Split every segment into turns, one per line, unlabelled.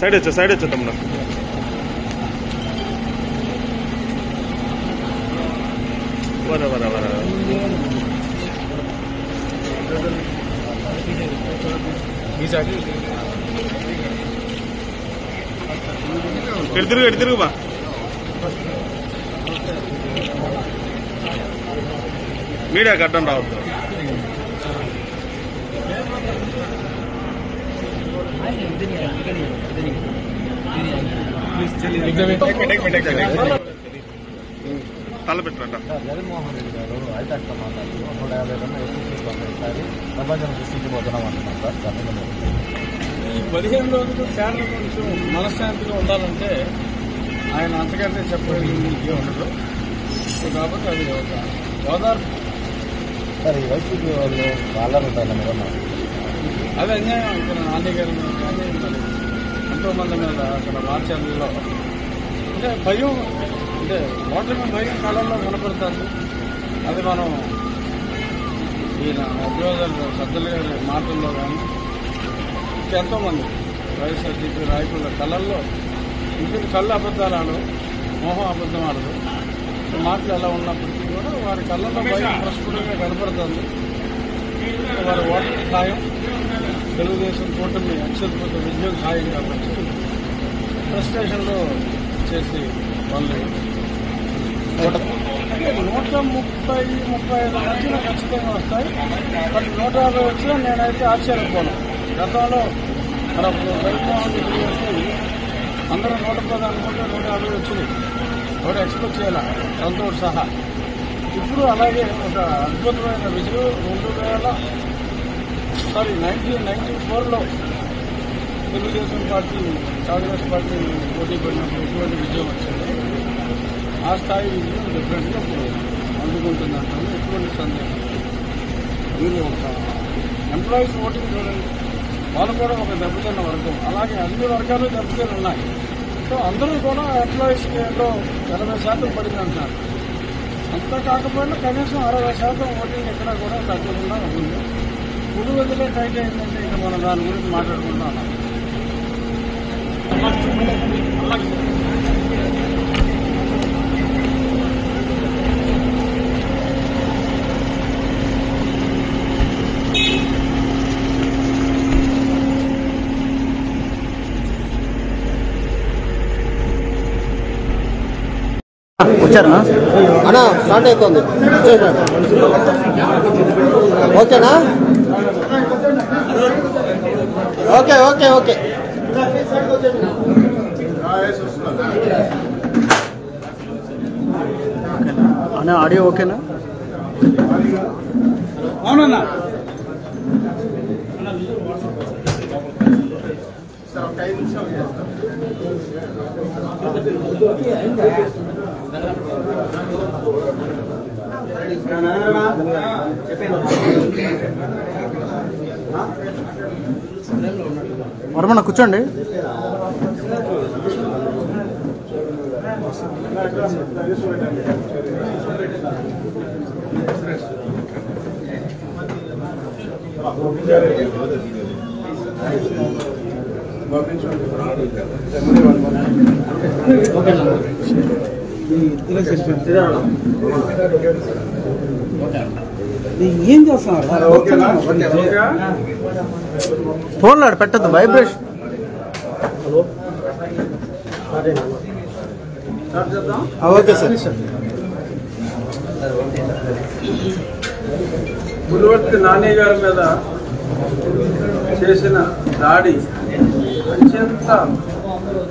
Side వచ్చా తమ్ముడు. వర ఎడు తిరుగు బా. మీడియా కట్టం రావద్దు. తల పెట్టండి.
జగన్మోహన్ రెడ్డి గారు ఐటాక్తో మాట్లాడుతూ 150 కన్నా ఎక్కువ సీట్లు వస్తాయి, ప్రపంచం సృష్టించబోతున్నాం అంటున్నాం సార్.
ఈ 15 రోజులు కేరళ కొంచెం మనశ్శాంతిగా ఉండాలంటే ఆయన అంతకంటే చెప్పగలిగింది ఉండదు. కాబట్టి అది ఒక ఓదార్పు
సార్. ఈ వైసీపీ వాళ్ళు వాళ్ళని ఉంటారు మీరు
అది అన్యాయం. ఇక్కడ నాని గారి మీద కానీ ఎంతోమంది మీద అక్కడ మార్చాలలో అంటే భయం, అంటే ఓటమి భయం కాలంలో కనపడుతుంది. అది మనం ఈయన అభియోగాలు సజ్జల గారి మాటల్లో కానీ ఎంతోమంది వైఎస్ఆర్సీపీ నాయకుల కళల్లో ఇంటికి కళ్ళు అబద్ధాలు, మోహం అబద్ధం ఆడదు. మాటలు ఎలా ఉన్నప్పటికీ కూడా వారి కళ్ళల్లో భయం ప్రస్ఫుటంగా కనపడుతుంది. వారి ఓటమి ఖాయం, తెలుగుదేశం కూటమి అక్షరపూర్త విజయం ఖాయం కాబట్టి ఫ్రస్ట్రేషన్లో చేసి వాళ్ళు 130-35 మధ్యన ఖచ్చితంగా వస్తాయి. బట్ 150 వచ్చినా నేనైతే ఆశ్చర్యపోను. గతంలో మరి అప్పుడు జగన్మోహన్ రెడ్డి గారికి అందరూ 110 అనుకుంటే 150 వచ్చింది. ఎవరు ఎక్స్పెక్ట్ చేయాల సొంత సహా. ఇప్పుడు అలాగే ఒక అద్భుతమైన విజయం 1994లో తెలుగుదేశం పార్టీ కాంగ్రెస్ పార్టీ పోటీ పడినప్పుడు ఎటువంటి విజయం వచ్చింది. ఆ స్థాయి విజయం డిఫరెంట్గా ఇప్పుడు అందుకుంటుందంటే ఎటువంటి సందేహం. మీరు ఒక ఎంప్లాయీస్ ఓటింగ్ చూడండి, వాళ్ళు కూడా ఒక దెబ్బతిన్న వర్గం. అలాగే అన్ని వర్గాలు దెబ్బతిని ఉన్నాయి. సో అందరూ కూడా ఎంప్లాయీస్ లో 80% పడింది అంటున్నారు. అంతా కాకపోయినా కనీసం 60% ఓటింగ్ ఎక్కడా కూడా తగ్గకుండా ఉంది. పుడు వదిలే టైట్ అయిందంటే ఇంకా మనం దాని గురించి మాట్లాడుకుంటున్నాం.
వచ్చారా అన్నా? స్టార్ట్ అవుతుంది. ఓకేనా? Okay okay okay. అన్నా ఆడియో ఓకేనా?
అవునన్నా.
వరమన్న కూర్చోండి.
ఏం చేస్తున్నారు?
ఫోన్లో పెట్టద్దు, vibration. Okay sir.
Pulivarthi Nani గారి మీద చేసిన దాడి అత్యంత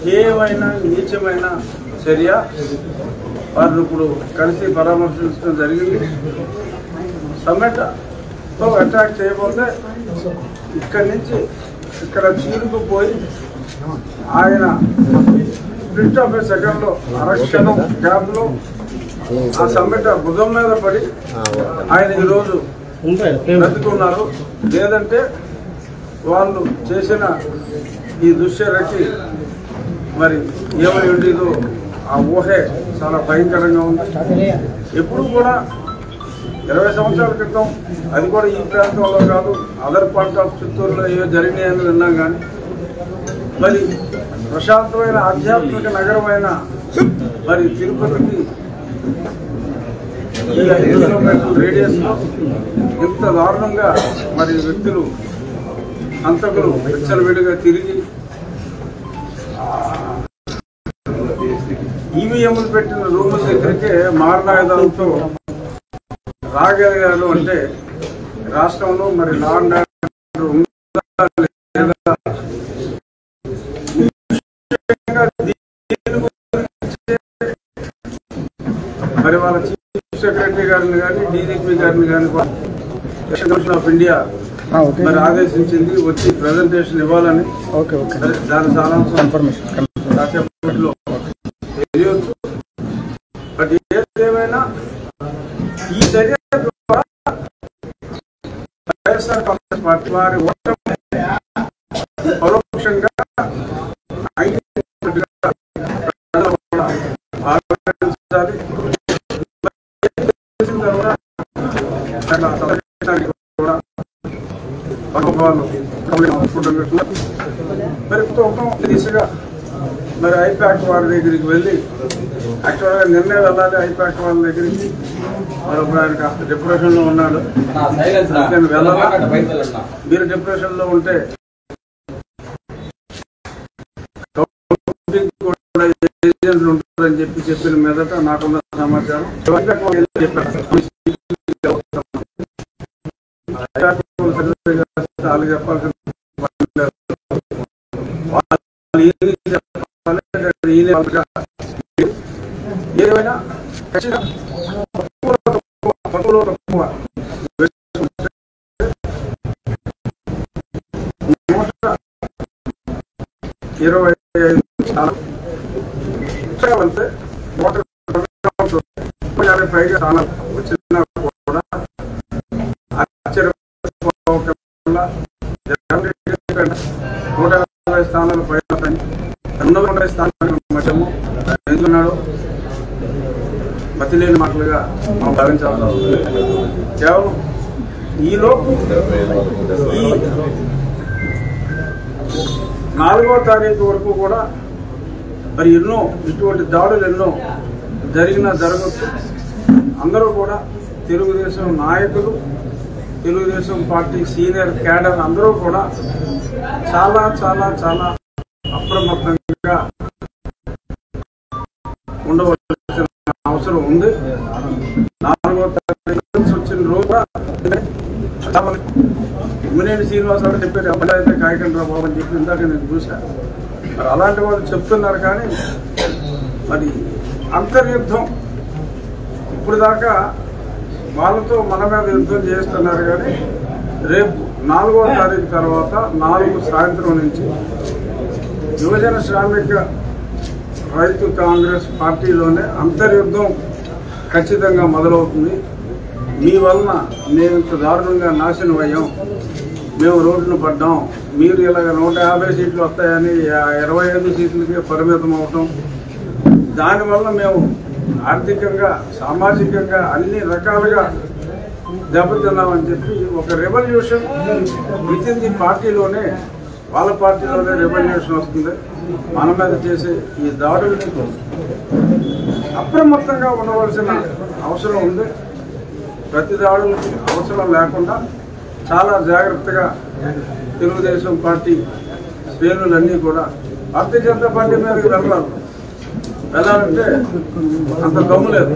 హేయమైన నీచమైన చర్య. వారిని ఇప్పుడు కలిసి పరామర్శించడం జరిగింది. సమ్మెటతో అటాక్ చేయబోతే ఇక్కడి నుంచి ఇక్కడ చీరుకుపోయి ఆయన స్ప్లిట్ ఆఫ్ ఏ సెకండ్లో అరక్షణం గ్యాప్లో ఆ సమ్మెట భుజం మీద పడి ఆయన ఈరోజు బ్రతుకున్నారు. లేదంటే వాళ్ళు చేసిన ఈ దుశ్చర్యకి మరి ఏమై ఉండేదో ఆ ఊహే చాలా భయంకరంగా ఉంది. ఎప్పుడు కూడా 20 సంవత్సరాల క్రితం, అది కూడా ఈ ప్రాంతంలో కాదు, అదర్ పార్ట్ ఆఫ్ చిత్తూరులో ఏవో జరిగినాయని విన్నాం. కానీ మరి
ప్రశాంతమైన ఆధ్యాత్మిక నగరమైన మరి తిరుపతికి ఈ 5 కిలోమీటర్ల రేడియస్లో ఇంత దారుణంగా మరి వ్యక్తులు హంతకులు విచ్చలవిడిగా తిరిగి ఈవీఎంలు పెట్టిన రూముల దగ్గరికే మారణాయుధాలతో రాగలిగారు అంటే రాష్ట్రంలో మరి లా అండ్ ఆర్డర్ ఉందా లేదా? మరి వాళ్ళ చీఫ్ సెక్రటరీ గారిని కానీ డీజీపీ గారిని కానీ ఎలక్షన్ కమిషన్ ఆఫ్ ఇండియా మరి ఆదేశించింది వచ్చి ప్రెజెంటేషన్ ఇవ్వాలని. దాని సారాంశం కాసేపట్లో తెలియవచ్చు. బట్ ఏదేమైనా ఈ చర్య ద్వారా వైఎస్ఆర్ కాంగ్రెస్ పార్టీ వారి ఓటమి పరోక్షంగా ఆలోచించాలి. మరి దిశగా మరి ఐపాక్ వారి దగ్గరికి వెళ్ళి యాక్చువల్గా నిన్నే వెళ్ళాలి ఐపాక్ వాళ్ళ దగ్గరికి. మరి ఆయన కాస్త డిప్రెషన్లో ఉన్నాడు. నేను వెళ్ళాలా, మీరు డిప్రెషన్లో ఉంటే ఏజెంట్లు ఉంటారని చెప్పిన మీదట నాకున్న సమాచారం వాళ్ళు చెప్పాల్సిన ఏమైనా తక్కువ 25 వెళ్తే 150 పైగా స్థానాలు వచ్చినా కూడా ఆశ్చర్యపోకుండా 150 స్థానాలు పైన 250 స్థానాలు మధ్యము ఎందుకున్నాడు మతి లేని మాటలుగా మనం భావించాలి. కేవలం ఈలోపు ఈ 4వ తారీఖు వరకు కూడా మరి ఎన్నో ఇటువంటి దాడులు ఎన్నో జరగవచ్చు. అందరూ కూడా తెలుగుదేశం నాయకులు, తెలుగుదేశం పార్టీ సీనియర్ క్యాడర్ అందరూ కూడా చాలా చాలా చాలా అప్రమత్తంగా ఉండవలసిన అవసరం ఉంది. 4వ తారీఖు వచ్చిన రోజు మునేని శ్రీనివాసరావు చెప్పారు అప్పుడైతే కాయకండ్రా బాబు అని చెప్పి ఇందాక నేను చూశాను. మరి అలాంటి వాళ్ళు చెప్తున్నారు కానీ మరి అంతర్యుద్ధం ఇప్పుడు దాకా వాళ్ళతో మన మీద యుద్ధం చేస్తున్నారు. కానీ రేపు 4వ తారీఖు తర్వాత 4 సాయంత్రం నుంచి యువజన శ్రామిక రైతు కాంగ్రెస్ పార్టీలోనే అంతర్యుద్ధం ఖచ్చితంగా మొదలవుతుంది. మీ వలన మేము ఇంత దారుణంగా నాశనం అయ్యాం, మేము రోడ్డును పడ్డాం, మీరు ఇలాగ 150 సీట్లు వస్తాయని 25 సీట్లకే పరిమితం అవటం, దానివల్ల మేము ఆర్థికంగా సామాజికంగా అన్ని రకాలుగా దెబ్బతిన్నామని చెప్పి ఒక రెవల్యూషన్ విత్ ఇన్ ది పార్టీలోనే వాళ్ళ పార్టీలోనే రెవల్యూషన్ వస్తుంది. మన మీద చేసే ఈ దాడుల్ని అప్రమత్తంగా ఉండవలసిన అవసరం ఉంది. ప్రతి దాడులకి అవసరం లేకుండా చాలా జాగ్రత్తగా తెలుగుదేశం పార్టీ శ్రేణులన్నీ కూడా భారతీయ జనతా పార్టీ మీదకి వెళ్ళాలంటే అంత దమ్ము లేదు.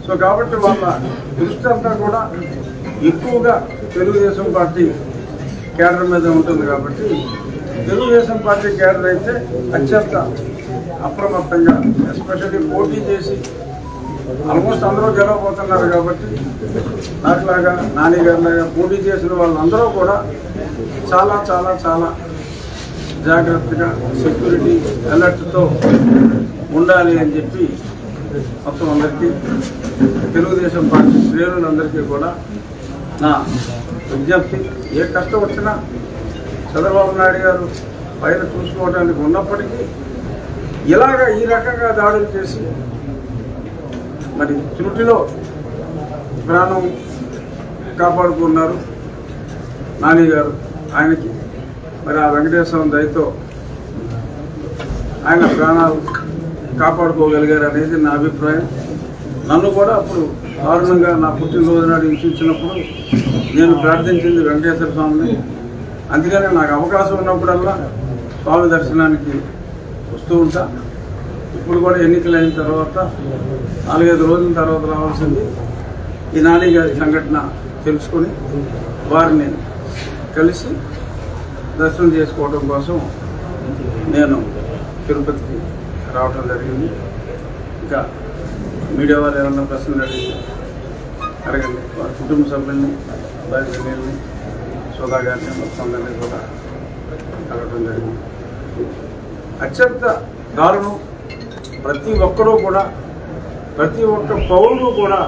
సో కాబట్టి వాళ్ళ దృష్టి అంతా కూడా ఎక్కువగా తెలుగుదేశం పార్టీ కేడర్ మీద ఉంటుంది. కాబట్టి తెలుగుదేశం పార్టీ కేడర్ అయితే అత్యంత అప్రమత్తంగా ఎస్పెషల్లీ పోటీ చేసి ఆల్మోస్ట్ అందరూ గెలవబోతున్నారు. కాబట్టి నాకులాగా నాని గారిలాగా పోటీ చేసిన వాళ్ళందరూ కూడా చాలా చాలా చాలా జాగ్రత్తగా సెక్యూరిటీ అలర్ట్తో ఉండాలి అని చెప్పి మొత్తం అందరికీ తెలుగుదేశం పార్టీ శ్రేణులందరికీ కూడా నా విజ్ఞప్తి. ఏ కష్టం వచ్చినా చంద్రబాబు నాయుడు గారు పైన చూసుకోవడానికి ఉన్నప్పటికీ ఇలాగ ఈ రకంగా దాడులు చేసి మరి త్రుటిలో ప్రాణం కాపాడుకున్నారు నాని గారు. ఆయనకి మరి ఆ వెంకటేశ్వరం దయతో ఆయన ప్రాణాలు కాపాడుకోగలిగారు అనేది నా అభిప్రాయం. నన్ను కూడా అప్పుడు దారుణంగా నా పుట్టినరోజు నాడు హింసించినప్పుడు నేను ప్రార్థించింది వెంకటేశ్వర స్వామిని. అందుకనే నాకు అవకాశం ఉన్నప్పుడల్లా స్వామి దర్శనానికి వస్తూ ఉంటా. ఇప్పుడు కూడా ఎన్నికలైన తర్వాత 4-5 రోజుల తర్వాత రావాల్సింది. ఈ నాని గారి సంఘటన తెలుసుకొని వారిని కలిసి దర్శనం చేసుకోవడం కోసం నేను తిరుపతికి రావడం జరిగింది. ఇంకా మీడియా వారు ఏమన్నా ప్రశ్నలు అడగండి. వారి కుటుంబ సభ్యుల్ని, బయలుదేరిని, సోదా గారిని, మొత్తం అందరినీ కూడా అడగడం జరిగింది. అత్యంత దారుణం. ప్రతి ఒక్కరూ కూడా, ప్రతి ఒక్క పౌరుడు కూడా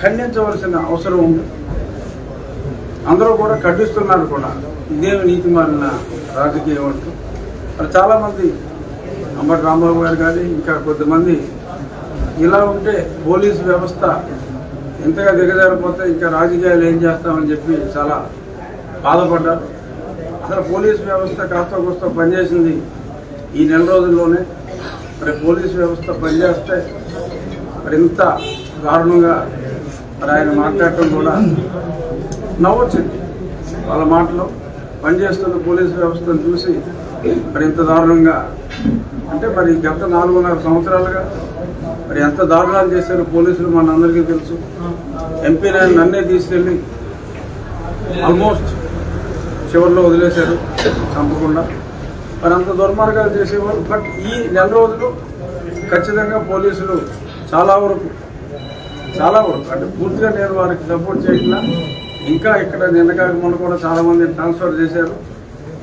ఖండించవలసిన అవసరం ఉంది. అందరూ కూడా ఖండిస్తున్నారు కూడా. ఇదేమి నీతి మారిన రాజకీయం అంటూ మరి చాలామంది అంబటి రాంబాబు గారు కానీ ఇంకా కొద్దిమంది ఇలా ఉంటే పోలీసు వ్యవస్థ ఎంతగా దిగజారిపోతే ఇంకా రాజకీయాలు ఏం చేస్తామని చెప్పి చాలా బాధపడ్డారు. అసలు పోలీసు వ్యవస్థ కాస్త కోస్త పనిచేసింది ఈ నెల రోజుల్లోనే. మరి పోలీసు వ్యవస్థ పనిచేస్తే మరి ఇంత దారుణంగా మరి ఆయన మాట్లాడటం కూడా నవ్వొచ్చింది. వాళ్ళ మాటలో పనిచేస్తున్న పోలీసు వ్యవస్థను చూసి మరి ఇంత దారుణంగా అంటే మరి గత 4.5 సంవత్సరాలుగా మరి ఎంత దారుణాలు చేశారు పోలీసులు మనందరికీ తెలుసు. ఎంపీ నన్నే తీసుకెళ్ళి ఆల్మోస్ట్ చివరిలో వదిలేశారు చంపకుండా. మరి అంత దుర్మార్గాలు చేసేవారు. బట్ ఈ నెల రోజులు ఖచ్చితంగా పోలీసులు చాలా వరకు అంటే పూర్తిగా నేను వారికి సపోర్ట్ చేయకుండా ఇంకా ఇక్కడ నిన్నకాక కూడా చాలా మంది ట్రాన్స్ఫర్ చేశారు.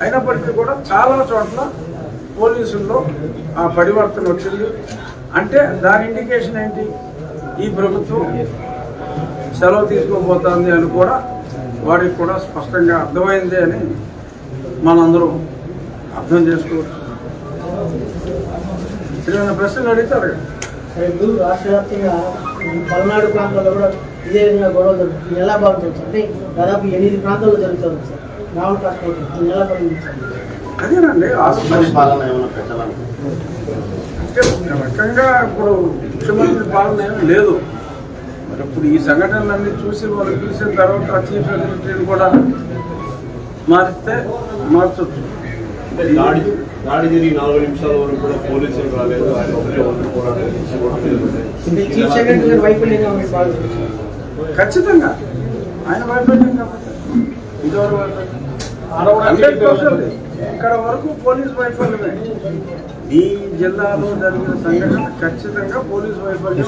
అయినప్పటికీ కూడా చాలా చోట్ల పోలీసుల్లో ఆ పరివర్తన వచ్చింది. అంటే దాని ఇండికేషన్ ఏంటి? ఈ ప్రభుత్వం సెలవు తీసుకోబోతోంది అని కూడా వారికి కూడా స్పష్టంగా అర్థమైంది అని మనందరం అర్థం చేసుకోవచ్చు. ఏమైనా ప్రశ్నలు అడిగితే అడగండి.
రేపు రాష్ట్ర వ్యాప్తంగా పల్నాడు ప్రాంతాల్లో కూడా ఇదే విధంగా గొడవలు జరుగుతుంది. ఎలా భావించవచ్చు అంటే దాదాపు 8 ప్రాంతాల్లో జరుగుతుంది సార్. రావుల కాకపోతే ఎలా పరిగణించాలి?
అదేనండి
పాలన ఏమైనా పెట్టాలని
అంటే ఒక రకంగా ఇప్పుడు ముఖ్యమంత్రి పాలన ఏమీ లేదు. మరి ఇప్పుడు ఈ సంఘటనలన్నీ చూసి వాళ్ళు చూసిన తర్వాత చీఫ్ సెక్రటరీని కూడా మార్చొచ్చు.
దాడి జరిగి 4 నిమిషాల వరకు కూడా పోలీసులు రాలేదు. ఆయన ఒకటే
చీఫ్ సెక్రటరీ వైఫల్యంగా ఉంది భావించవచ్చు.
ఖచ్చితంగా ఆయన వైఫల్యం కాబట్టి ఇదివరకు వైఫల్యం 100% ఇక్కడ వరకు పోలీసు వైఫల్యమే. ఈ జిల్లాలో జరిగిన సంఘటన ఖచ్చితంగా పోలీసు వైఫల్యం.